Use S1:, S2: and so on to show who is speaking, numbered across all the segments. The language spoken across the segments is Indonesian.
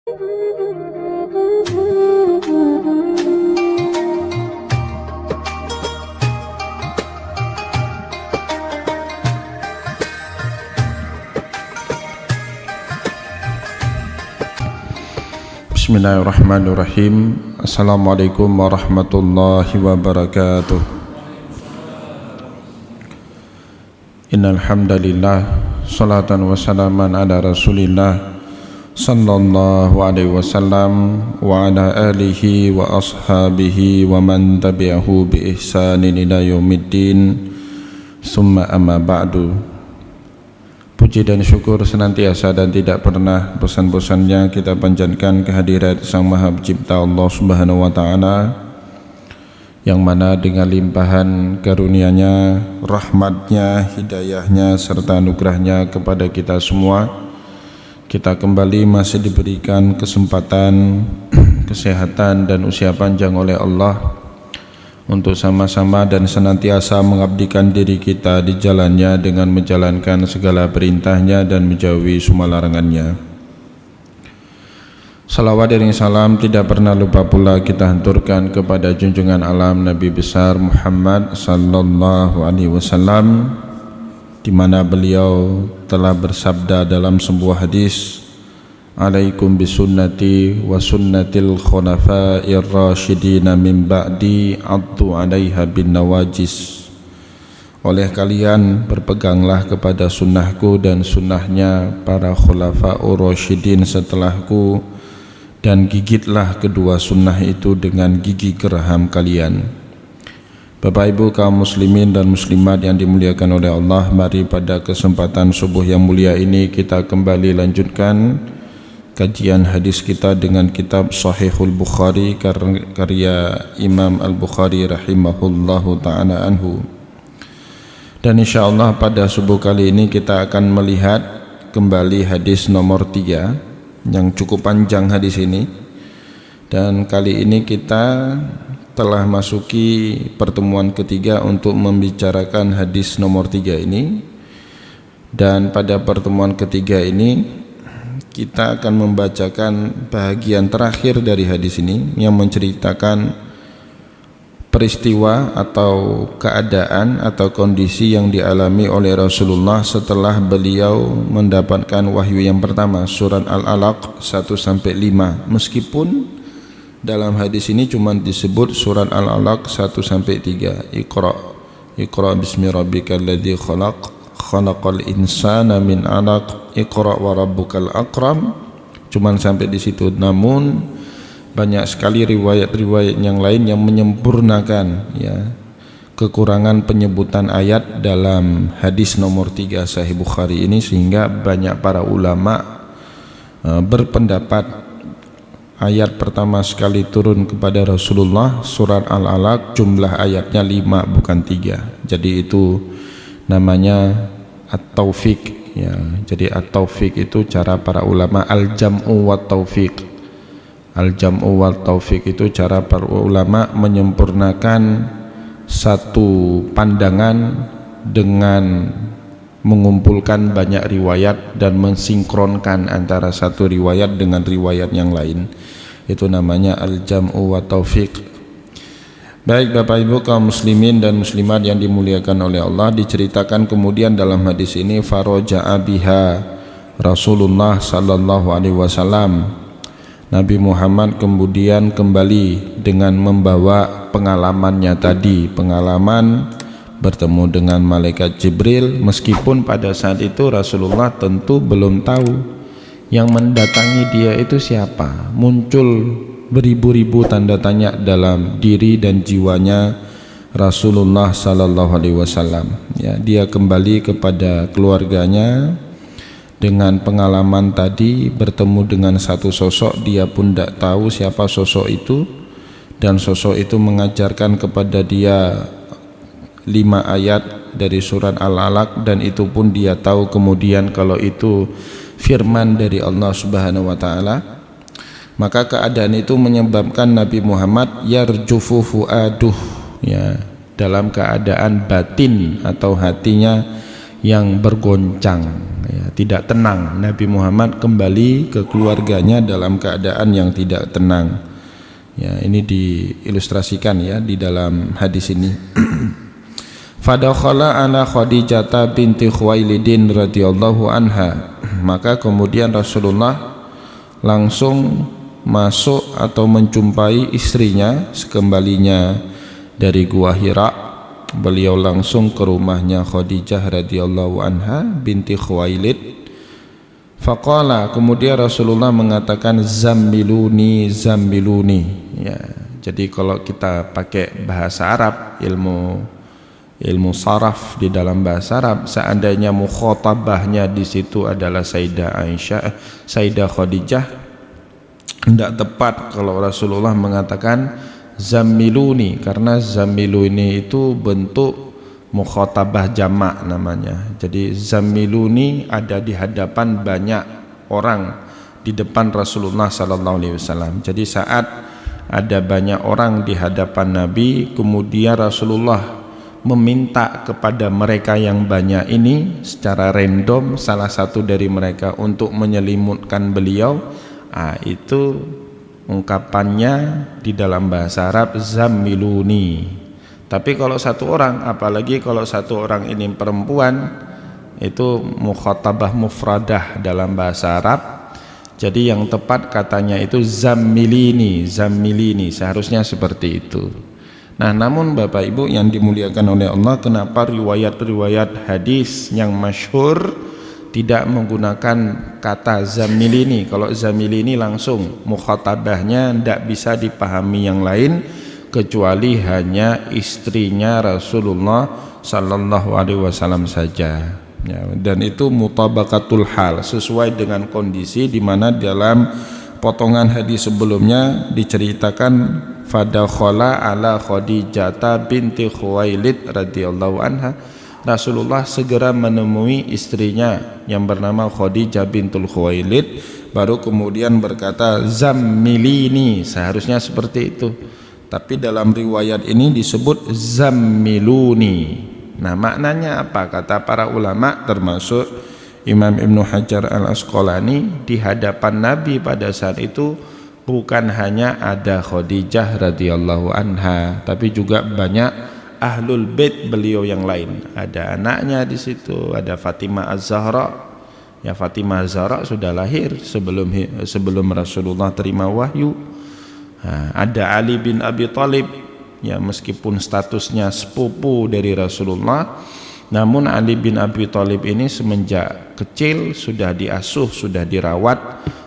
S1: Bismillahirrahmanirrahim. Assalamualaikum warahmatullahi wabarakatuh. Innal hamdalillah, salatan wa salaman ala Rasulillah sallallahu alaihi wasallam wa ala alihi wa ashabihi wa man tabi'ahu bi ihsanin ila yaumiddin. Summa amma ba'du. Puji dan syukur senantiasa dan tidak pernah bosan-bosannya kita panjatkan kehadirat Sang Maha Pencipta Allah Subhanahu wa Ta'ala, yang mana dengan limpahan karunia-Nya, rahmat-Nya, hidayah-Nya serta anugerah-Nya kepada kita semua, kita kembali masih diberikan kesempatan, kesehatan dan usia panjang oleh Allah untuk sama-sama dan senantiasa mengabdikan diri kita di jalannya dengan menjalankan segala perintahnya dan menjauhi semua larangannya. Salawat dan salam tidak pernah lupa pula kita hanturkan kepada junjungan alam Nabi besar Muhammad sallallahu alaihi wasallam, di mana beliau telah bersabda dalam sebuah hadis, "Alaikum bisunnati wa sunnatil khulafa'ir rasyidina min ba'di addu 'alaiha bin nawajis." Oleh kalian berpeganglah kepada sunnahku dan sunnahnya para khulafa'ur rasyidin setelahku, dan gigitlah kedua sunnah itu dengan gigi geraham kalian. Bapak Ibu kaum muslimin dan muslimat yang dimuliakan oleh Allah, mari pada kesempatan subuh yang mulia ini kita kembali lanjutkan kajian hadis kita dengan kitab Sahihul Bukhari karya Imam Al-Bukhari rahimahullahu ta'ala anhu. Dan insyaallah pada subuh kali ini kita akan melihat kembali hadis nomor 3 yang cukup panjang hadis ini. Dan kali ini kita telah masuki pertemuan ketiga untuk membicarakan hadis nomor 3 ini. Dan pada pertemuan ketiga ini kita akan membacakan bahagian terakhir dari hadis ini yang menceritakan peristiwa atau keadaan atau kondisi yang dialami oleh Rasulullah setelah beliau mendapatkan wahyu yang pertama, surat Al-Alaq 1-5. Meskipun dalam hadis ini cuma disebut surat Al-Alaq 1-3. Iqra bismi rabbikal ladzi khalaq, khalaqal insana min 'alaq, iqra wa rabbukal akram. Cuman sampai di situ. Namun banyak sekali riwayat-riwayat yang lain yang menyempurnakan kekurangan penyebutan ayat dalam hadis nomor 3 Sahih Bukhari ini, sehingga banyak para ulama berpendapat ayat pertama sekali turun kepada Rasulullah surat Al-Alaq jumlah ayatnya 5 bukan 3. Jadi itu namanya at-taufiq. Jadi at-taufiq itu cara para ulama, al-jam'u wa taufiq. Al-jam'u wa taufiq itu cara para ulama menyempurnakan satu pandangan dengan mengumpulkan banyak riwayat dan mensinkronkan antara satu riwayat dengan riwayat yang lain. Itu namanya al-jam'u wa taufiq. Baik Bapak Ibu kaum muslimin dan muslimat yang dimuliakan oleh Allah, diceritakan kemudian dalam hadis ini, faraja'a biha Rasulullah sallallahu alaihi wasallam. Nabi Muhammad kemudian kembali dengan membawa pengalamannya tadi, pengalaman bertemu dengan malaikat Jibril, meskipun pada saat itu Rasulullah tentu belum tahu yang mendatangi dia itu siapa. Muncul beribu-ribu tanda tanya dalam diri dan jiwanya Rasulullah sallallahu alaihi wasallam. Dia kembali kepada keluarganya dengan pengalaman tadi, bertemu dengan satu sosok, dia pun tidak tahu siapa sosok itu, dan sosok itu mengajarkan kepada dia 5 ayat dari surat Al-Alaq, dan itu pun dia tahu kemudian kalau itu firman dari Allah Subhanahu wa Ta'ala. Maka keadaan itu menyebabkan Nabi Muhammad yarjufu fuaduh, dalam keadaan batin atau hatinya yang bergoncang, ya, tidak tenang. Nabi Muhammad kembali ke keluarganya dalam keadaan yang tidak tenang. Ya, ini diilustrasikan ya di dalam hadis ini. Fadakhala ala Khadijah binti Khuwailidin radhiyallahu anha. Maka kemudian Rasulullah langsung masuk atau menjumpai istrinya sekembalinya dari Gua Hira. Beliau langsung ke rumahnya Khadijah radhiyallahu anha binti Khuwailid. Faqala, kemudian Rasulullah mengatakan zammiluni zammiluni. Ya, jadi kalau kita pakai bahasa Arab, ilmu saraf di dalam bahasa Arab, seandainya mukhatabahnya di situ adalah Sayyidah Khadijah, tidak tepat kalau Rasulullah mengatakan zammiluni, karena zammiluni itu bentuk mukhatabah jamak namanya. Jadi zammiluni ada di hadapan banyak orang di depan Rasulullah sallallahu alaihi wasallam. Jadi saat ada banyak orang di hadapan Nabi, kemudian Rasulullah meminta kepada mereka yang banyak ini secara random salah satu dari mereka untuk menyelimutkan beliau, itu ungkapannya di dalam bahasa Arab zammiluni. Tapi kalau satu orang, apalagi kalau satu orang ini perempuan, itu mukhatabah mufradah dalam bahasa Arab. Jadi yang tepat katanya itu zammilini, zammilini, seharusnya seperti itu. Nah, namun Bapak Ibu yang dimuliakan oleh Allah, kenapa riwayat-riwayat hadis yang masyhur tidak menggunakan kata zammilini? Kalau zammilini langsung mukhatabahnya tidak bisa dipahami yang lain kecuali hanya istrinya Rasulullah sallallahu alaihi wasallam saja. Ya, dan itu mutabaqatul hal, sesuai dengan kondisi di mana dalam potongan hadis sebelumnya diceritakan fadakhala ala Khadijah binti Khuwailid radhiyallahu anha. Rasulullah segera menemui istrinya yang bernama Khadijah bintul Khuwailid, baru kemudian berkata zammilini, seharusnya seperti itu, tapi dalam riwayat ini disebut zammiluni. Nah, maknanya apa? Kata para ulama termasuk Imam Ibnu Hajar al-Asqalani, di hadapan Nabi pada saat itu bukan hanya ada Khadijah radhiyallahu anha, tapi juga banyak ahlul bait beliau yang lain. Ada anaknya di situ, ada Fatimah Az-Zahra. Ya, Fatimah Az-Zahra sudah lahir sebelum Rasulullah terima wahyu. Ada Ali bin Abi Thalib, ya meskipun statusnya sepupu dari Rasulullah, namun Ali bin Abi Thalib ini semenjak kecil sudah diasuh, sudah dirawat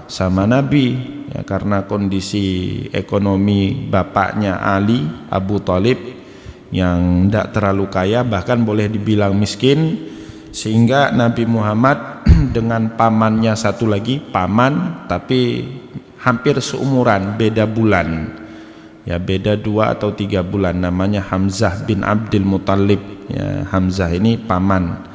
S1: sama Nabi, ya, karena kondisi ekonomi bapaknya Ali, Abu Thalib, yang tidak terlalu kaya, bahkan boleh dibilang miskin, sehingga Nabi Muhammad dengan pamannya satu lagi, paman tapi hampir seumuran, beda bulan, ya beda 2 atau 3 bulan, namanya Hamzah bin Abdul Muthalib. Ya, Hamzah ini paman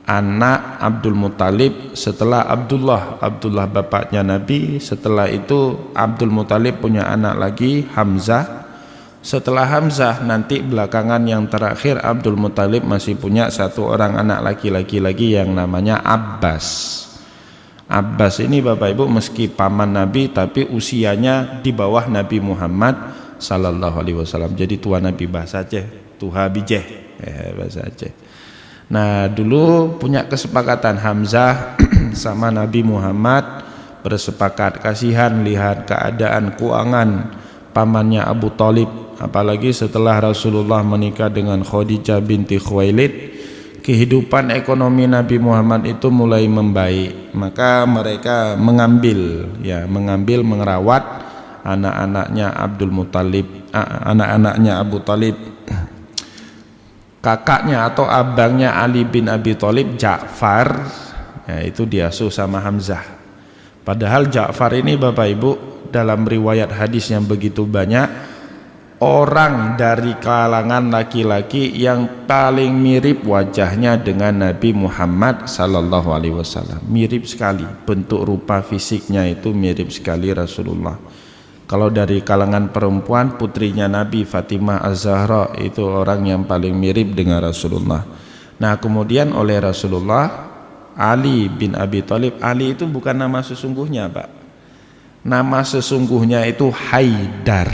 S1: anak Abdul Muthalib setelah Abdullah bapaknya Nabi. Setelah itu Abdul Muthalib punya anak lagi, Hamzah. Setelah Hamzah nanti belakangan yang terakhir Abdul Muthalib masih punya satu orang anak laki-laki lagi yang namanya Abbas. Abbas ini Bapak Ibu meski paman Nabi tapi usianya di bawah Nabi Muhammad sallallahu alaihi wasallam. Jadi tua Nabi bahasa Aceh, tuha bijeh, bahasa Aceh. Nah, dulu punya kesepakatan Hamzah sama Nabi Muhammad, bersepakat, kasihan lihat keadaan keuangan pamannya Abu Thalib, apalagi setelah Rasulullah menikah dengan Khadijah binti Khuwailid, kehidupan ekonomi Nabi Muhammad itu mulai membaik. Maka mereka mengambil merawat anak-anaknya Abdul Muthalib, anak-anaknya Abu Thalib. Kakaknya atau abangnya Ali bin Abi Thalib, Ja'far, ya, itu diasuh sama Hamzah. Padahal Ja'far ini Bapak Ibu dalam riwayat hadis yang begitu banyak, orang dari kalangan laki-laki yang paling mirip wajahnya dengan Nabi Muhammad sallallahu alaihi wasallam. Mirip sekali, bentuk rupa fisiknya itu mirip sekali Rasulullah. Kalau dari kalangan perempuan, putrinya Nabi Fatimah Az-Zahra itu orang yang paling mirip dengan Rasulullah. Nah, kemudian oleh Rasulullah Ali bin Abi Thalib. Ali itu bukan nama sesungguhnya, Pak. Nama sesungguhnya itu Haidar.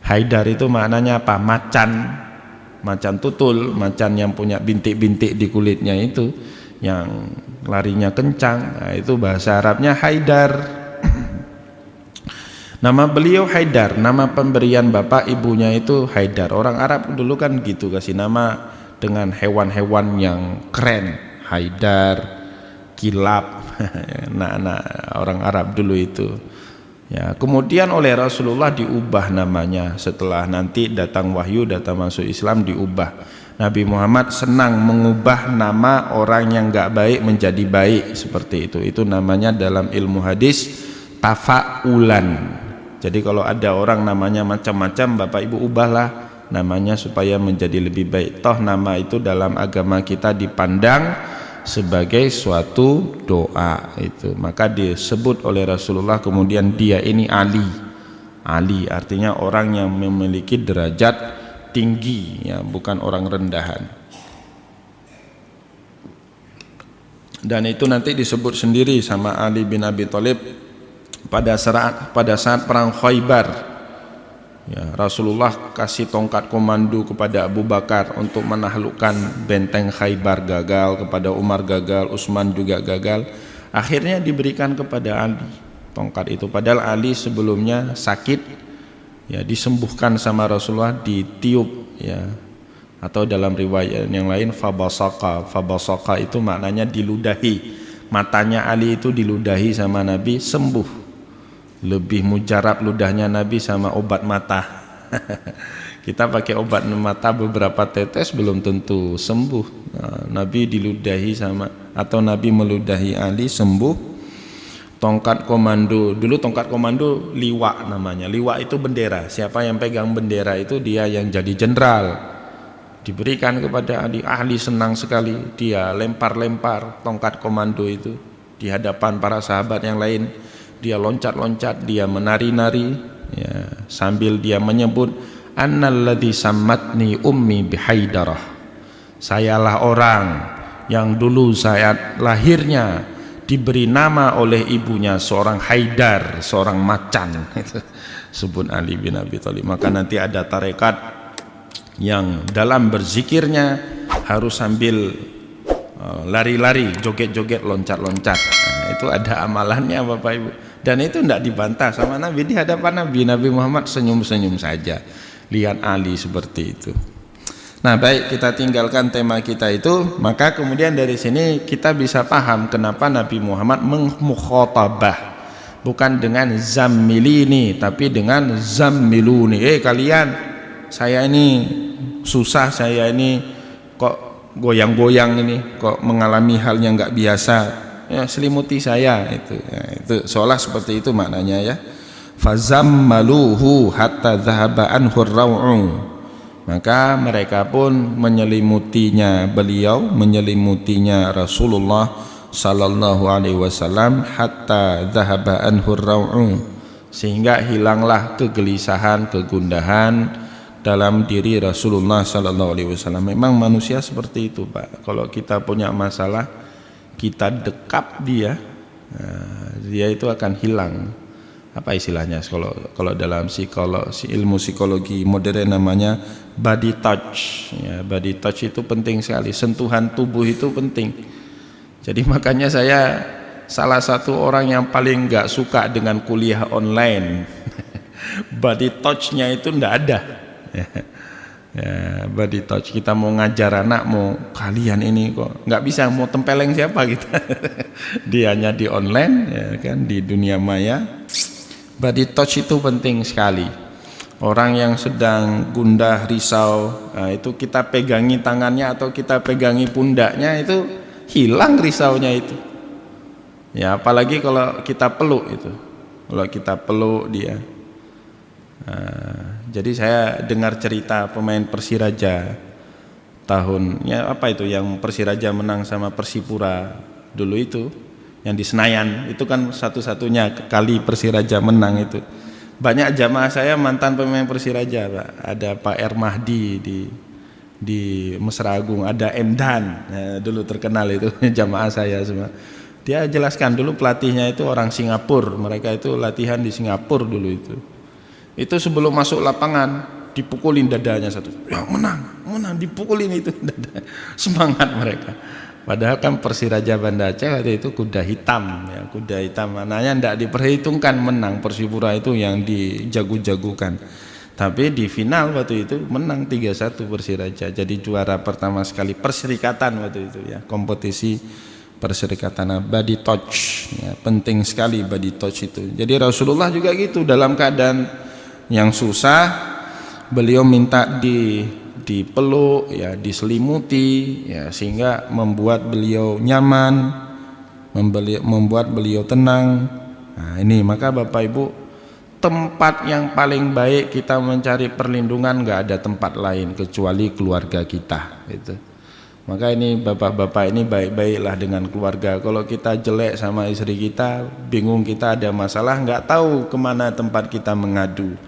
S1: Haidar itu maknanya apa? Macan tutul, macan yang punya bintik-bintik di kulitnya itu, yang larinya kencang. Nah, itu bahasa Arabnya Haidar. Nama beliau Haidar, nama pemberian bapak ibunya itu Haidar. Orang Arab dulu kan gitu, kasih nama dengan hewan-hewan yang keren. Haidar, Kilab, nah orang Arab dulu itu. Ya, kemudian oleh Rasulullah diubah namanya setelah nanti datang wahyu, datang masuk Islam diubah. Nabi Muhammad senang mengubah nama orang yang enggak baik menjadi baik, seperti itu. Itu namanya dalam ilmu hadis tafa'ulan. Jadi kalau ada orang namanya macam-macam, Bapak Ibu ubahlah namanya supaya menjadi lebih baik. Toh nama itu dalam agama kita dipandang sebagai suatu doa itu. Maka disebut oleh Rasulullah kemudian dia ini Ali. Ali artinya orang yang memiliki derajat tinggi, ya, bukan orang rendahan. Dan itu nanti disebut sendiri sama Ali bin Abi Thalib pada saat perang Khaybar. Ya, Rasulullah kasih tongkat komando kepada Abu Bakar untuk menaklukkan benteng Khaybar, gagal, kepada Umar gagal, Utsman juga gagal. Akhirnya diberikan kepada Ali tongkat itu, padahal Ali sebelumnya sakit, ya, disembuhkan sama Rasulullah, ditiup, ya, atau dalam riwayat yang lain fabasaka itu maknanya diludahi. Matanya Ali itu diludahi sama Nabi, sembuh. Lebih mujarab ludahnya Nabi sama obat mata. Kita pakai obat mata beberapa tetes belum tentu sembuh. Nah, Nabi diludahi sama, atau Nabi meludahi Ali, sembuh. Tongkat komando, dulu tongkat komando liwa namanya. Liwa itu bendera. Siapa yang pegang bendera itu dia yang jadi jenderal. Diberikan kepada Ali. Ali senang sekali, dia lempar-lempar tongkat komando itu di hadapan para sahabat yang lain. Dia loncat-loncat, dia menari-nari, ya, sambil dia menyebut annalladzi sammatni ummi bihaidarah. Sayalah orang yang dulu saat lahirnya diberi nama oleh ibunya seorang Haidar, seorang macan. Sebut Ali bin Abi Thalib. Maka nanti ada tarekat yang dalam berzikirnya harus sambil lari-lari, joget-joget, loncat-loncat. Nah, itu ada amalannya Bapak Ibu. Dan itu tidak dibantah sama Nabi di hadapan Nabi Muhammad senyum-senyum saja. Lihat Ali seperti itu. Nah, baik, kita tinggalkan tema kita itu. Maka kemudian dari sini kita bisa paham kenapa Nabi Muhammad mukhatabah bukan dengan zammilini tapi dengan zammiluni. Kalian, saya ini susah, saya ini kok goyang-goyang ini, kok mengalami hal yang nggak biasa, ya, selimuti saya itu, ya, itu seolah seperti itu maknanya, ya. Fazammaluhu hatta dhahaba anhu ar-raw'u. Maka mereka pun menyelimutinya beliau, menyelimutinya Rasulullah sallallahu alaihi wasallam hatta dhahaba anhu ar-raw'u, sehingga hilanglah kegelisahan, kegundahan dalam diri Rasulullah sallallahu alaihi wasallam. Memang manusia seperti itu, Pak. Kalau kita punya masalah, kita dekap dia, dia itu akan hilang. Apa istilahnya kalau dalam ilmu psikologi modern namanya body touch, ya. Body touch itu penting sekali, sentuhan tubuh itu penting. Jadi makanya saya salah satu orang yang paling nggak suka dengan kuliah online. Body touch-nya itu ndak ada. Ya, body touch. Kita mau ngajar anak, mau kalian ini kok nggak bisa, mau tempeleng siapa kita. Dianya di online, ya kan, di dunia maya. Body touch itu penting sekali. Orang yang sedang gundah, risau, nah itu kita pegangi tangannya atau kita pegangi pundaknya, itu hilang risaunya itu. Ya, apalagi kalau kita peluk itu. Kalau kita peluk dia. Jadi saya dengar cerita pemain Persiraja tahunnya apa itu, yang Persiraja menang sama Persipura dulu itu, yang di Senayan itu kan satu-satunya kali Persiraja menang itu. Banyak jamaah saya mantan pemain Persiraja, Pak. Ada Pak R. Mahdi di di Mesra Agung ada Emdan, dulu terkenal itu jamaah saya semua. Dia jelaskan dulu pelatihnya itu orang Singapura, mereka itu latihan di Singapura dulu itu. Itu sebelum masuk lapangan dipukulin dadanya satu, ya menang dipukulin itu dada, semangat mereka. Padahal kan Persiraja Banda Aceh waktu itu kuda hitam, ya kuda hitam mananya tidak diperhitungkan menang. Persipura itu yang dijagu-jagukan. Tapi di final waktu itu menang 3-1 Persiraja, jadi juara pertama sekali perserikatan waktu itu ya, kompetisi perserikatan body touch ya, penting sekali body touch itu. Jadi Rasulullah juga gitu, dalam keadaan yang susah beliau minta dipeluk ya, diselimuti ya, sehingga membuat beliau nyaman, membuat beliau tenang. Nah ini maka Bapak Ibu, tempat yang paling baik kita mencari perlindungan nggak ada tempat lain kecuali keluarga kita gitu. Maka ini bapak-bapak ini baik-baiklah dengan keluarga. Kalau kita jelek sama istri kita, bingung kita ada masalah, nggak tahu kemana tempat kita mengadu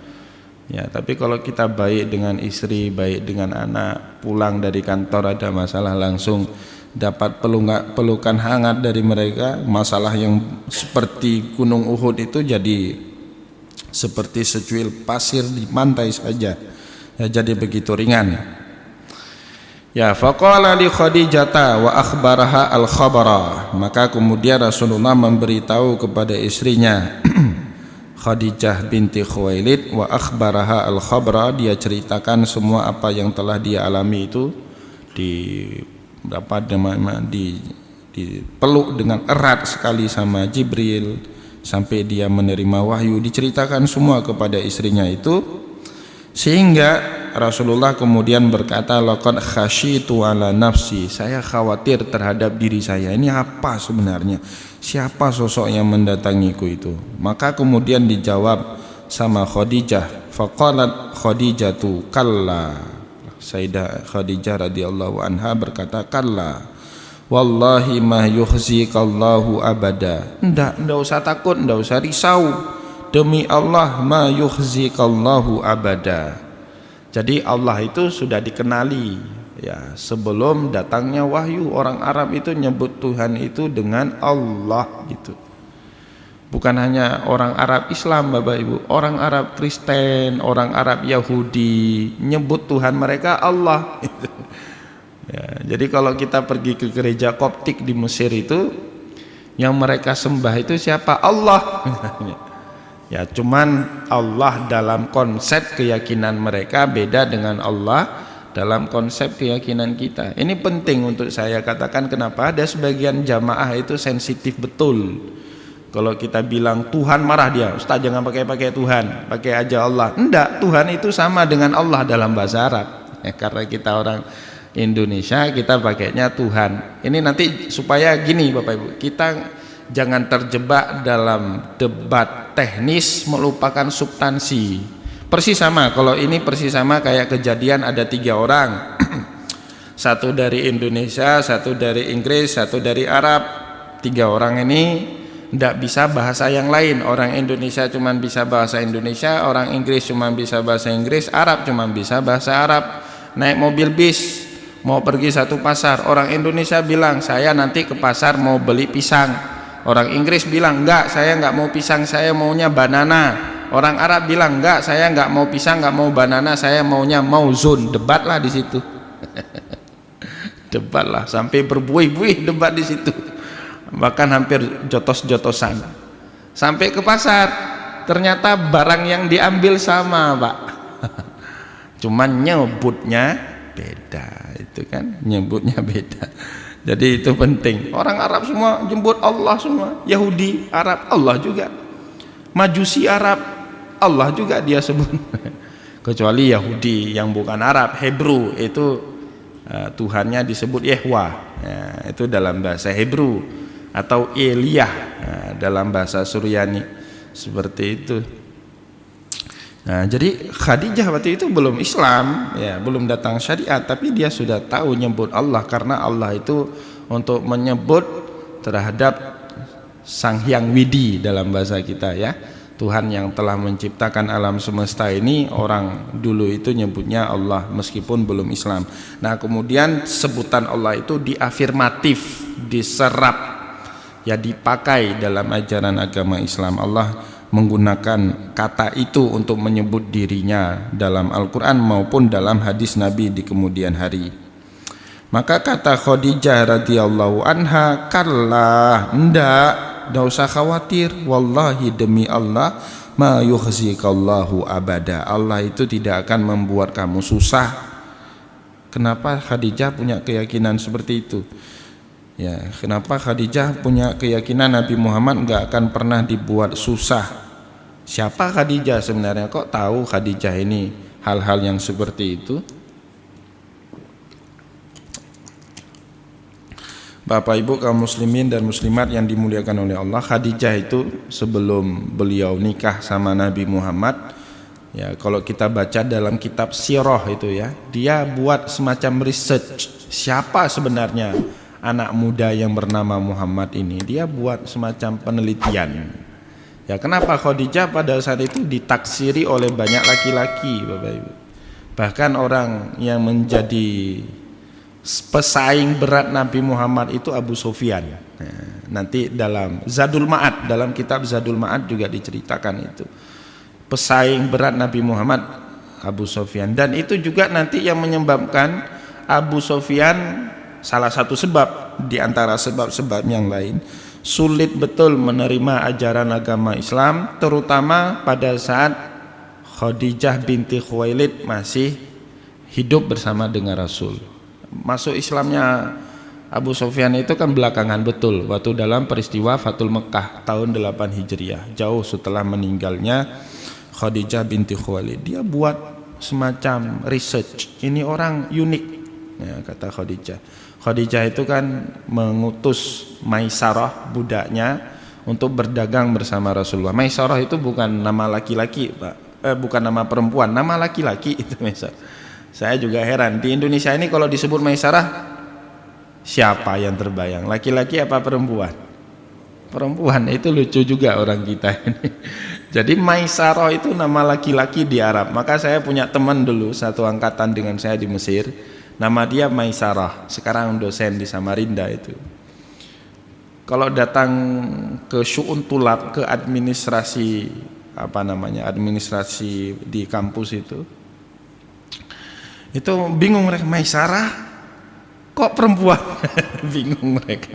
S1: ya. Tapi kalau kita baik dengan istri, baik dengan anak, pulang dari kantor ada masalah langsung dapat pelukan hangat dari mereka. Masalah yang seperti Gunung Uhud itu jadi seperti secuil pasir di pantai saja ya, jadi begitu ringan ya. Faqala li Khadijata wa akhbaraha al-khabara, maka kemudian Rasulullah memberitahu kepada istrinya Khadijah binti Khuwailid, wa akhbaraha al-khabara, dia ceritakan semua apa yang telah dia alami itu, dipeluk dengan erat sekali sama Jibril sampai dia menerima wahyu, diceritakan semua kepada istrinya itu, sehingga Rasulullah kemudian berkata, laqad khasyitu ala nafsi, saya khawatir terhadap diri saya, ini apa sebenarnya, siapa sosok yang mendatangiku itu. Maka kemudian dijawab sama Khadijah, faqalat Khadijatu kalla, Sayyidah Khadijah radhiyallahu anha berkata, kalla wallahi ma yukhzikallahu abada, enggak usah takut, enggak usah risau, demi Allah ma yukhzikallahu abada. Jadi Allah itu sudah dikenali ya, sebelum datangnya wahyu. Orang Arab itu nyebut Tuhan itu dengan Allah gitu. Bukan hanya orang Arab Islam Bapak Ibu, orang Arab Kristen, orang Arab Yahudi nyebut Tuhan mereka Allah gitu. Ya, jadi kalau kita pergi ke gereja Koptik di Mesir itu, yang mereka sembah itu siapa? Allah. Ya, cuman Allah dalam konsep keyakinan mereka beda dengan Allah dalam konsep keyakinan kita. Ini penting untuk saya katakan, kenapa ada sebagian jamaah itu sensitif betul. Kalau kita bilang Tuhan marah dia, Ustaz jangan pakai Tuhan, pakai aja Allah. Enggak, Tuhan itu sama dengan Allah dalam bahasa Arab. Ya, karena kita orang Indonesia, kita pakainya Tuhan. Ini nanti supaya gini Bapak Ibu, kita jangan terjebak dalam debat teknis melupakan substansi. Persis sama, kalau ini persis sama kayak kejadian ada 3 orang satu dari Indonesia, satu dari Inggris, satu dari Arab. 3 orang ini tidak bisa bahasa yang lain. Orang Indonesia cuma bisa bahasa Indonesia, orang Inggris cuma bisa bahasa Inggris, Arab cuma bisa bahasa Arab. Naik mobil bis mau pergi satu pasar, orang Indonesia bilang saya nanti ke pasar mau beli pisang, orang Inggris bilang enggak, saya enggak mau pisang, saya maunya banana. Orang Arab bilang enggak, saya enggak mau pisang, enggak mau banana, saya maunya mauzun. Debatlah di situ. Debatlah sampai berbuih-buih debat di situ, bahkan hampir jotos-jotosan. Sampai ke pasar, ternyata barang yang diambil sama Pak, cuman nyebutnya beda, itu kan nyebutnya beda. Jadi itu penting. Orang Arab semua jemput Allah semua, Yahudi Arab Allah juga, Majusi Arab Allah juga dia sebut. Kecuali Yahudi yang bukan Arab, Hebrew itu Tuhannya disebut Yehwa ya, itu dalam bahasa Hebrew, atau Eliyah dalam bahasa Suryani, seperti itu. Nah, jadi Khadijah waktu itu belum Islam, ya, belum datang syariat, tapi dia sudah tahu nyebut Allah, karena Allah itu untuk menyebut terhadap Sang Hyang Widi dalam bahasa kita ya. Tuhan yang telah menciptakan alam semesta ini, orang dulu itu nyebutnya Allah meskipun belum Islam. Nah kemudian sebutan Allah itu diafirmatif, diserap, ya dipakai dalam ajaran agama Islam. Allah menggunakan kata itu untuk menyebut dirinya dalam Al-Quran maupun dalam hadis Nabi di kemudian hari. Maka kata Khadijah radhiyallahu anha, kalla, ndak usah khawatir, wallahi demi Allah, ma yukhzikallahu abada, Allah itu tidak akan membuat kamu susah. Kenapa Khadijah punya keyakinan seperti itu? Ya, kenapa Khadijah punya keyakinan Nabi Muhammad enggak akan pernah dibuat susah? Siapa Khadijah sebenarnya? Kok tahu Khadijah ini hal-hal yang seperti itu? Bapak Ibu kaum muslimin dan muslimat yang dimuliakan oleh Allah, Khadijah itu sebelum beliau nikah sama Nabi Muhammad, ya kalau kita baca dalam kitab sirah itu ya, dia buat semacam research siapa sebenarnya anak muda yang bernama Muhammad ini. Dia buat semacam penelitian. Ya kenapa Khadijah pada saat itu ditaksiri oleh banyak laki-laki, Bapak Ibu. Bahkan orang yang menjadi pesaing berat Nabi Muhammad itu Abu Sufyan. Nah, nanti dalam Zadul Ma'ad, dalam kitab Zadul Ma'ad juga diceritakan itu. Pesaing berat Nabi Muhammad Abu Sufyan, dan itu juga nanti yang menyebabkan Abu Sufyan, salah satu sebab di antara sebab-sebab yang lain, sulit betul menerima ajaran agama Islam, terutama pada saat Khadijah binti Khuwailid masih hidup bersama dengan Rasul. Masuk Islamnya Abu Sufyan itu kan belakangan betul, waktu dalam peristiwa Fathul Mekah tahun 8 Hijriah, jauh setelah meninggalnya Khadijah binti Khuwailid. Dia buat semacam research, ini orang unik ya, kata Khadijah. Khadijah itu kan mengutus Maisarah, budaknya, untuk berdagang bersama Rasulullah. Maisarah itu bukan nama laki-laki, Pak. Bukan nama perempuan, nama laki-laki itu Maisarah. Saya juga heran, di Indonesia ini kalau disebut Maisarah, siapa yang terbayang? Laki-laki apa perempuan? Perempuan. Itu lucu juga orang kita ini. Jadi Maisarah itu nama laki-laki di Arab. Maka saya punya teman dulu satu angkatan dengan saya di Mesir, nama dia Maisarah, sekarang dosen di Samarinda itu. Kalau datang ke syu'un tulab, ke administrasi administrasi di kampus itu bingung mereka, Maisarah kok perempuan? Bingung mereka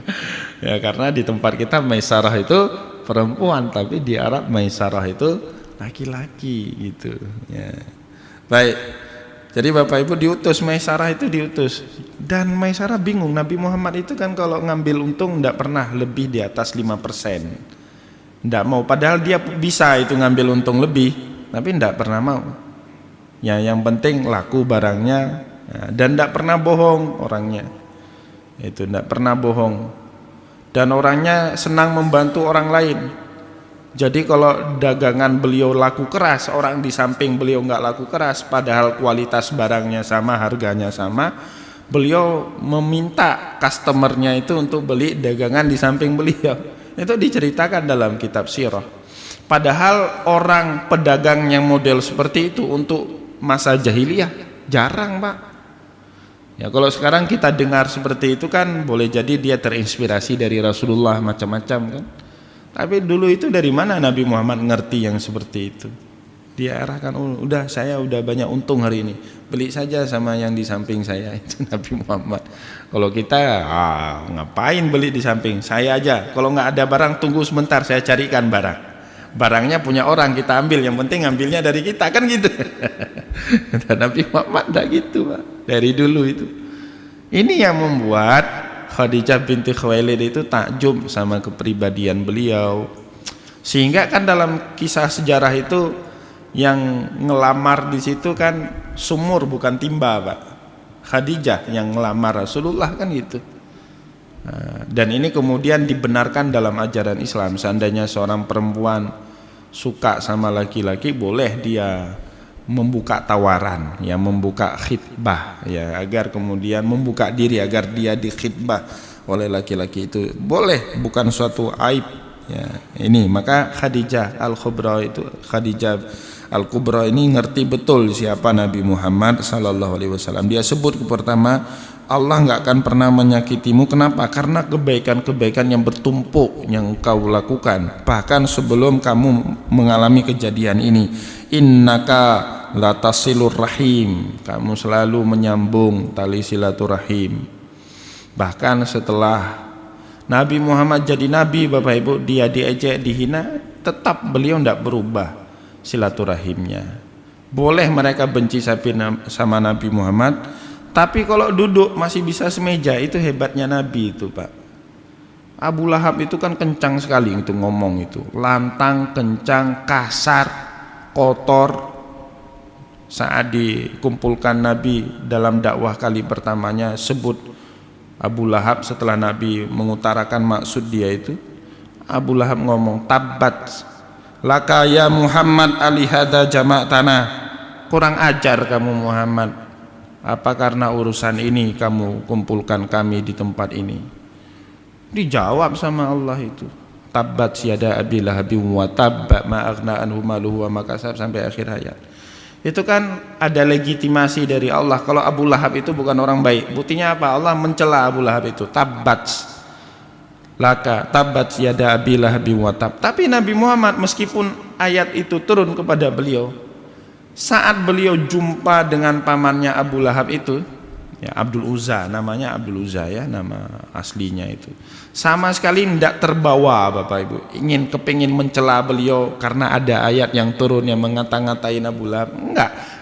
S1: ya, karena di tempat kita Maisarah itu perempuan, tapi di Arab Maisarah itu laki-laki gitu ya. Baik, jadi Bapak Ibu diutus, Maisarah itu diutus, dan Maisarah bingung. Nabi Muhammad itu kan kalau ngambil untung tidak pernah lebih di atas 5%, tidak mau, padahal dia bisa itu ngambil untung lebih, tapi tidak pernah mau ya, yang penting laku barangnya ya, dan tidak pernah bohong orangnya, itu tidak pernah bohong, dan orangnya senang membantu orang lain. Jadi kalau dagangan beliau laku keras, orang di samping beliau nggak laku keras, padahal kualitas barangnya sama, harganya sama, beliau meminta customernya itu untuk beli dagangan di samping beliau. Itu diceritakan dalam kitab sirah. Padahal orang pedagang yang model seperti itu untuk masa jahiliyah jarang, Pak. Ya kalau sekarang kita dengar seperti itu kan boleh jadi dia terinspirasi dari Rasulullah macam-macam kan. Tapi dulu itu dari mana Nabi Muhammad ngerti yang seperti itu? Dia arahkan, udah saya udah banyak untung hari ini, beli saja sama yang di samping saya. Itu Nabi Muhammad. Kalau kita ngapain beli di samping saya aja, kalau nggak ada barang tunggu sebentar saya carikan barang. Barangnya punya orang, kita ambil, yang penting ambilnya dari kita kan gitu. Dan Nabi Muhammad enggak gitu, Pak. Dari dulu itu. Ini yang membuat Khadijah binti Khuwailid itu takjub sama kepribadian beliau. Sehingga kan dalam kisah sejarah itu yang ngelamar di situ kan sumur bukan timba, Pak. Khadijah yang ngelamar Rasulullah kan gitu. Dan ini kemudian dibenarkan dalam ajaran Islam. Seandainya seorang perempuan suka sama laki-laki, boleh dia membuka tawaran, ya, membuka khitbah, ya, agar kemudian membuka diri agar dia dikhitbah oleh laki-laki, itu boleh, bukan suatu aib Ya, ini maka Khadijah Al-Kubra itu, Khadijah Al-Kubra ini ngerti betul siapa Nabi Muhammad sallallahu alaihi wasallam. Dia sebut pertama, Allah nggak akan pernah menyakitimu. Kenapa? Karena kebaikan-kebaikan yang bertumpuk yang kau lakukan bahkan sebelum kamu mengalami kejadian ini. Innaka latasilur rahim, kamu selalu menyambung tali silaturahim. Bahkan setelah Nabi Muhammad jadi nabi, Bapak Ibu, dia diejek, dihina, tetap beliau tidak berubah silaturahimnya. Boleh mereka benci sama Nabi Muhammad, tapi kalau duduk masih bisa semeja. Itu hebatnya Nabi itu, Pak. Abu Lahab itu kan kencang sekali itu ngomong itu, lantang, kencang, kasar, kotor. Saat dikumpulkan Nabi dalam dakwah kali pertamanya, sebut Abu Lahab setelah Nabi mengutarakan maksud dia itu, Abu Lahab ngomong, tabbat laka ya Muhammad alihada jama'tana, kurang ajar kamu Muhammad, apa karena urusan ini kamu kumpulkan kami di tempat ini? Dijawab sama Allah itu, tabbat syada Abi Lahabin wa tabba ma aghna anhu maluhu wa ma kasab, sampai akhir ayat. Itu kan ada legitimasi dari Allah kalau Abu Lahab itu bukan orang baik. Buktinya apa? Allah mencela Abu Lahab itu, tabbat laka tabbat yada Abi Lahabin wa tab. Tapi Nabi Muhammad meskipun ayat itu turun kepada beliau, saat beliau jumpa dengan pamannya Abu Lahab itu, ya Abdul Uzza, namanya Abdul Uzza ya, nama aslinya itu, sama sekali tidak terbawa Bapak Ibu kepingin mencela beliau karena ada ayat yang turun yang mengata-ngatain Abu Lahab.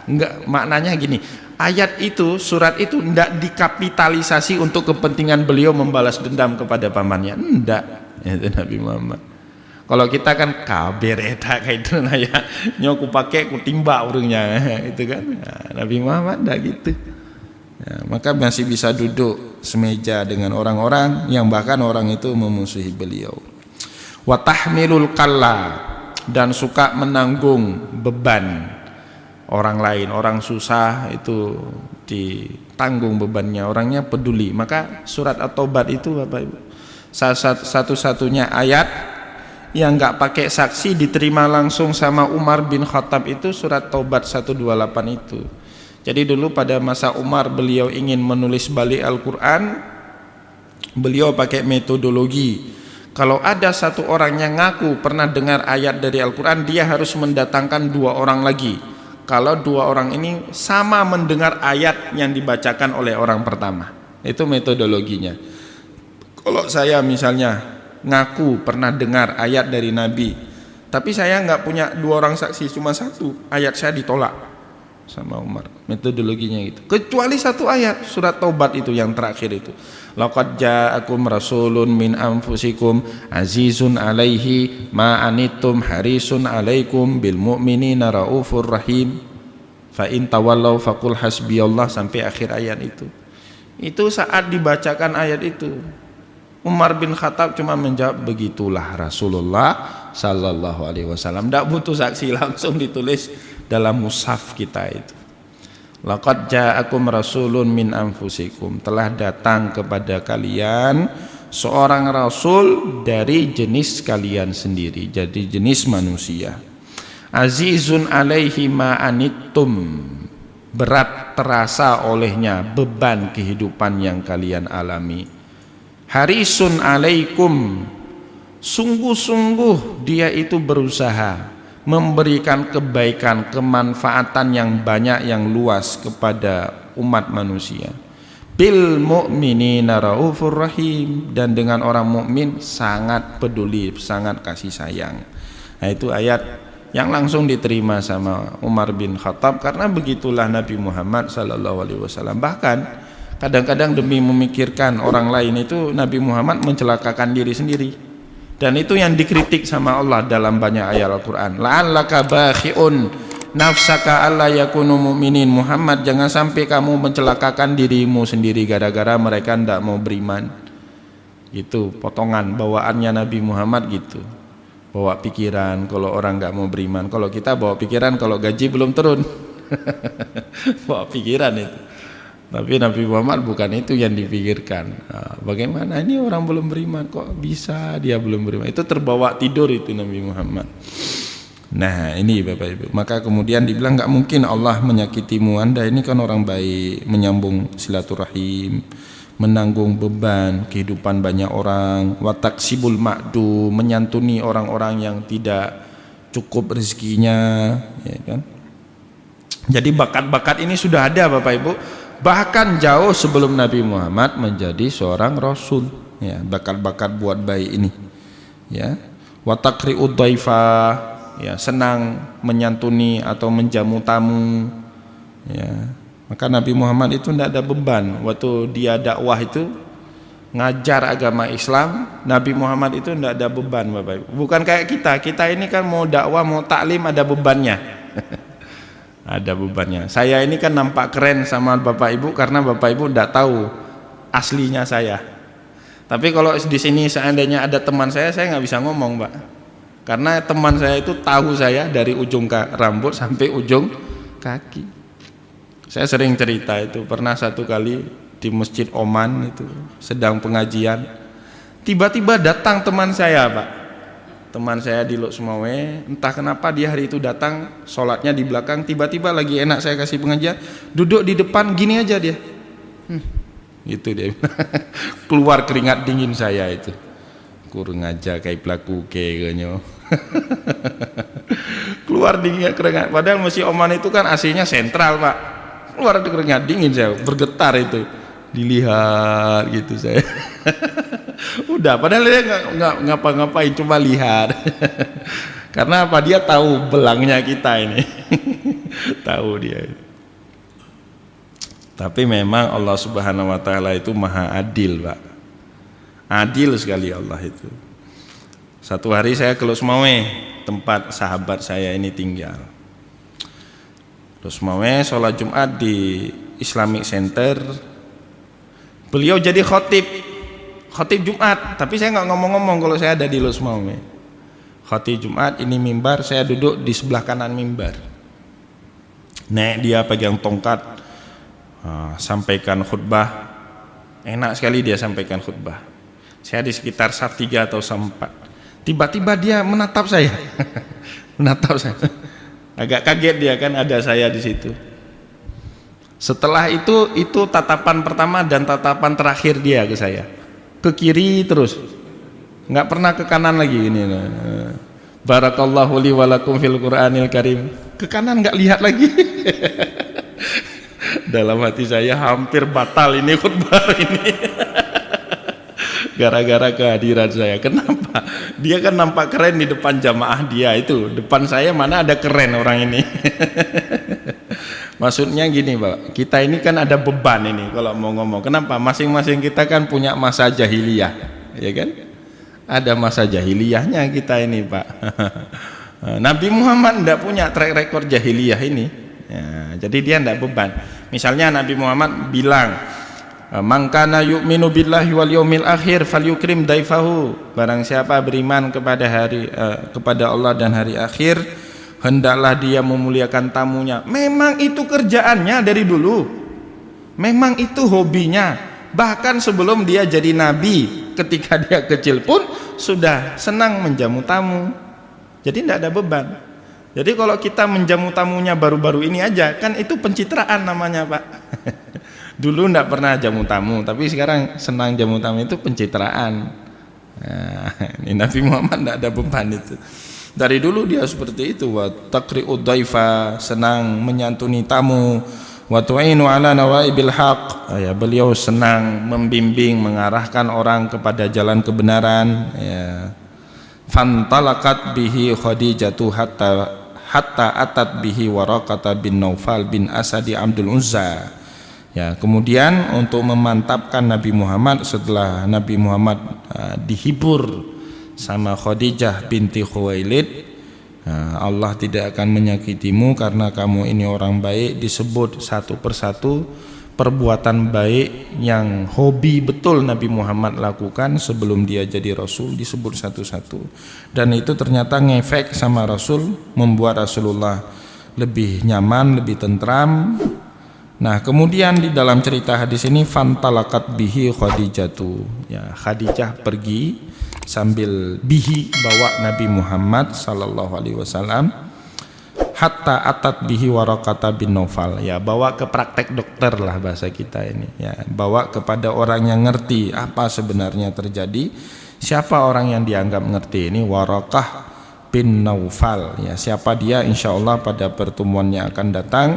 S1: Enggak, maknanya gini, ayat itu, surat itu tidak dikapitalisasi untuk kepentingan beliau membalas dendam kepada pamannya, enggak. Itu Nabi Muhammad. Kalau kita kan kabar eta kayak itu nah ya, nyoku pakai ku timba urungnya itu kan. Nah, Nabi Muhammad enggak gitu. Ya, maka masih bisa duduk semeja dengan orang-orang yang bahkan orang itu memusuhi beliau. Wa tahmilul kalla, dan suka menanggung beban orang lain. Orang susah itu ditanggung bebannya, orangnya peduli. Maka surat At-Taubah itu Bapak Ibu, satu-satunya ayat yang enggak pakai saksi diterima langsung sama Umar bin Khattab itu surat Taubat 128 itu. Jadi dulu pada masa Umar beliau ingin menulis balik Al-Quran, beliau pakai metodologi. Kalau ada satu orang yang ngaku pernah dengar ayat dari Al-Quran, dia harus mendatangkan 2 orang lagi. Kalau 2 orang ini sama mendengar ayat yang dibacakan oleh orang pertama, itu metodologinya. Kalau saya misalnya ngaku pernah dengar ayat dari Nabi, tapi saya nggak punya 2 orang saksi, cuma 1, ayat saya ditolak sama Umar. Metodologinya gitu. Kecuali 1 ayat surat Taubat itu yang terakhir itu. Laqad ja'akum rasulun min anfusikum azizun alaihi ma anittum harisun alaikum bil mu'minina raufur rahim fa in tawallaw faqul hasbiyallah, sampai akhir ayat itu. Itu saat dibacakan ayat itu, Umar bin Khattab cuma menjawab, begitulah Rasulullah sallallahu alaihi wasallam. Tidak butuh saksi, langsung ditulis dalam mushaf kita itu. Laqad ja'akum rasulun min anfusikum, telah datang kepada kalian seorang rasul dari jenis kalian sendiri, jadi jenis manusia. Azizun alaihi ma anittum, berat terasa olehnya beban kehidupan yang kalian alami. Harisun alaikum, sungguh-sungguh dia itu berusaha memberikan kebaikan, kemanfaatan yang banyak, yang luas kepada umat manusia. Bil mu'minina raufur rahim, dan dengan orang mukmin sangat peduli, sangat kasih sayang. Nah, itu ayat yang langsung diterima sama Umar bin Khattab, karena begitulah Nabi Muhammad sallallahu alaihi wasallam. Bahkan kadang-kadang demi memikirkan orang lain itu Nabi Muhammad mencelakakan diri sendiri. Dan itu yang dikritik sama Allah dalam banyak ayat Al-Quran. La'allaka bakhi'un nafsaka alla yakunu mu'minin. Muhammad, jangan sampai kamu mencelakakan dirimu sendiri gara-gara mereka tidak mau beriman. Itu potongan bawaannya Nabi Muhammad gitu. Bawa pikiran kalau orang nggak mau beriman. Kalau kita bawa pikiran kalau gaji belum turun. Bawa pikiran itu. Tapi Nabi Muhammad bukan itu yang dipikirkan. Bagaimana ini orang belum beriman, kok bisa dia belum beriman? Itu terbawa tidur itu Nabi Muhammad. Nah ini Bapak Ibu, maka kemudian dibilang nggak mungkin Allah menyakitimu, Anda ini kan orang baik, menyambung silaturahim, menanggung beban kehidupan banyak orang, wataksibul ma'du, menyantuni orang-orang yang tidak cukup rezekinya, ya kan? Jadi bakat-bakat ini sudah ada Bapak Ibu, bahkan jauh sebelum Nabi Muhammad menjadi seorang Rasul, ya, bakat-bakat buat baik ini, ya. Watakri'ud dhaifa, ya, senang menyantuni atau menjamu tamu, ya. Maka Nabi Muhammad itu tidak ada beban waktu dia dakwah itu ngajar agama Islam. Nabi Muhammad itu tidak ada beban Bapak Ibu. Bukan kayak kita ini kan mau dakwah mau taklim ada bebannya. Ada bebannya. Saya ini kan nampak keren sama Bapak Ibu karena Bapak Ibu tidak tahu aslinya saya. Tapi kalau di sini seandainya ada teman saya nggak bisa ngomong Pak, karena teman saya itu tahu saya dari ujung rambut sampai ujung kaki. Saya sering cerita itu, pernah satu kali di Masjid Oman itu sedang pengajian, tiba-tiba datang teman saya Pak, teman saya di Lok Sumawe, entah kenapa dia hari itu datang, sholatnya di belakang, tiba-tiba lagi enak saya kasih pengajian, duduk di depan gini aja dia, gitu dia. Keluar keringat dingin saya itu, kurang aja kayak pelaku kayaknya. Keluar dingin keringat, padahal Masjid Oman itu kan AC-nya sentral Pak, keluar keringat dingin saya, bergetar itu, dilihat gitu saya. Udah, padahal dia nggak ngapa-ngapain, cuma lihat. Karena apa? Dia tahu belangnya kita ini. Tahu dia. Tapi memang Allah Subhanahu Wa Taala itu maha adil Pak, adil sekali Allah itu. Satu hari saya ke Lok Sumawe, tempat sahabat saya ini tinggal. Terus mau sholat Jumat di Islamic Center, beliau jadi khotib Jumat, tapi saya nggak ngomong-ngomong kalau saya ada di Lok Sumawe. Khotib Jumat, ini mimbar, saya duduk di sebelah kanan mimbar. Nek dia pegang tongkat, sampaikan khutbah, enak sekali dia sampaikan khutbah. Saya di sekitar saf 3 atau saf 4, tiba-tiba dia menatap saya, menatap saya. Agak kaget dia kan ada saya di situ. Setelah itu tatapan pertama dan tatapan terakhir dia ke saya. Ke kiri terus, nggak pernah ke kanan lagi ini. Barakallahu li walakum fil Qur'anil Karim. Ke kanan nggak lihat lagi. Dalam hati saya hampir batal ini khutbah ini. Gara-gara kehadiran saya. Kenapa? Dia kan nampak keren di depan jamaah dia itu. Depan saya mana ada keren orang ini. Maksudnya gini Pak, kita ini kan ada beban ini kalau mau ngomong. Kenapa? Masing-masing kita kan punya masa jahiliyah, ya kan? Ada masa jahiliyahnya kita ini Pak. Nabi Muhammad tidak punya track record jahiliyah ini, ya, jadi dia tidak beban. Misalnya Nabi Muhammad bilang, man kana yu'minu billahi wal yaumil akhir falyukrim daifahu, barang siapa beriman kepada Allah dan hari akhir, hendaklah dia memuliakan tamunya. Memang itu kerjaannya dari dulu, memang itu hobinya, bahkan sebelum dia jadi nabi, ketika dia kecil pun sudah senang menjamu tamu, jadi tidak ada beban. Jadi kalau kita menjamu tamunya baru-baru ini aja, kan itu pencitraan namanya Pak. Dulu tidak pernah jamu tamu, tapi sekarang senang jamu tamu, itu pencitraan. Nah, ini Nabi Muhammad tidak ada beban itu. Dari dulu dia seperti itu. Wa taqri'ud dhaifa, senang menyantuni tamu. Wa tu'inu ala nawaibil haq, ya, beliau senang membimbing, mengarahkan orang kepada jalan kebenaran, ya. Fantalakat bihi Khadijatu hatta atat bihi Waraqata bin Naufal bin Asadi Abdul Uzza. Ya, kemudian untuk memantapkan Nabi Muhammad, setelah Nabi Muhammad dihibur sama Khadijah binti Khuwailid, Allah tidak akan menyakitimu karena kamu ini orang baik, disebut satu persatu perbuatan baik yang hobi betul Nabi Muhammad lakukan sebelum dia jadi Rasul, disebut satu-satu, dan itu ternyata ngefek sama Rasul, membuat Rasulullah lebih nyaman, lebih tentram, Nah, kemudian di dalam cerita hadis ini fantalakat bihi Khadijatu. Ya, Khadijah pergi sambil bihi bawa Nabi Muhammad sallallahu alaihi wasallam hatta atat bihi Waraqah bin Naufal. Ya, bawa ke praktek dokter lah bahasa kita ini. Ya, bawa kepada orang yang ngerti apa sebenarnya terjadi. Siapa orang yang dianggap ngerti ini? Waraqah bin Naufal. Ya, siapa dia? Insyaallah pada pertemuan yang akan datang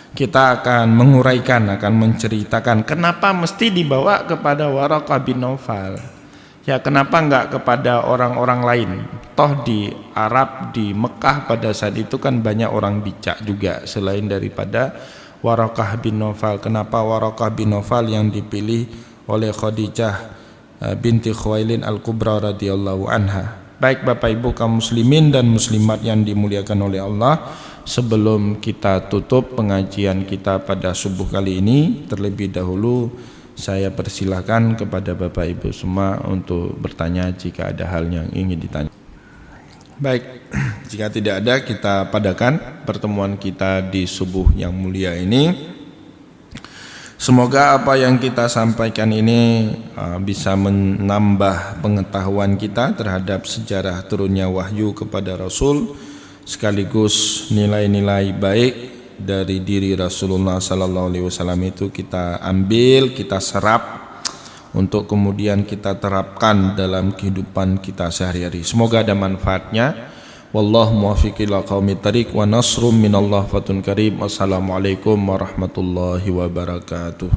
S1: kita akan menguraikan, akan menceritakan kenapa mesti dibawa kepada Waraqah bin Naufal. Ya, kenapa enggak kepada orang-orang lain? Toh di Arab, di Mekah pada saat itu kan banyak orang bijak juga selain daripada Waraqah bin Naufal. Kenapa Waraqah bin Naufal yang dipilih oleh Khadijah binti Khuwailid Al-Kubra radhiyallahu anha? Baik Bapak Ibu kaum muslimin dan muslimat yang dimuliakan oleh Allah, sebelum kita tutup pengajian kita pada subuh kali ini, terlebih dahulu saya persilahkan kepada Bapak Ibu semua untuk bertanya jika ada hal yang ingin ditanya. Baik, jika tidak ada kita padakan pertemuan kita di subuh yang mulia ini. Semoga apa yang kita sampaikan ini bisa menambah pengetahuan kita terhadap sejarah turunnya wahyu kepada Rasul, sekaligus nilai-nilai baik dari diri Rasulullah sallallahu alaihi wasallam itu kita ambil, kita serap untuk kemudian kita terapkan dalam kehidupan kita sehari-hari. Semoga ada manfaatnya. Wallahu muwaffiq ila qaumit thariq wa nasrum minallah fatun karim. Wassalamualaikum warahmatullahi wabarakatuh.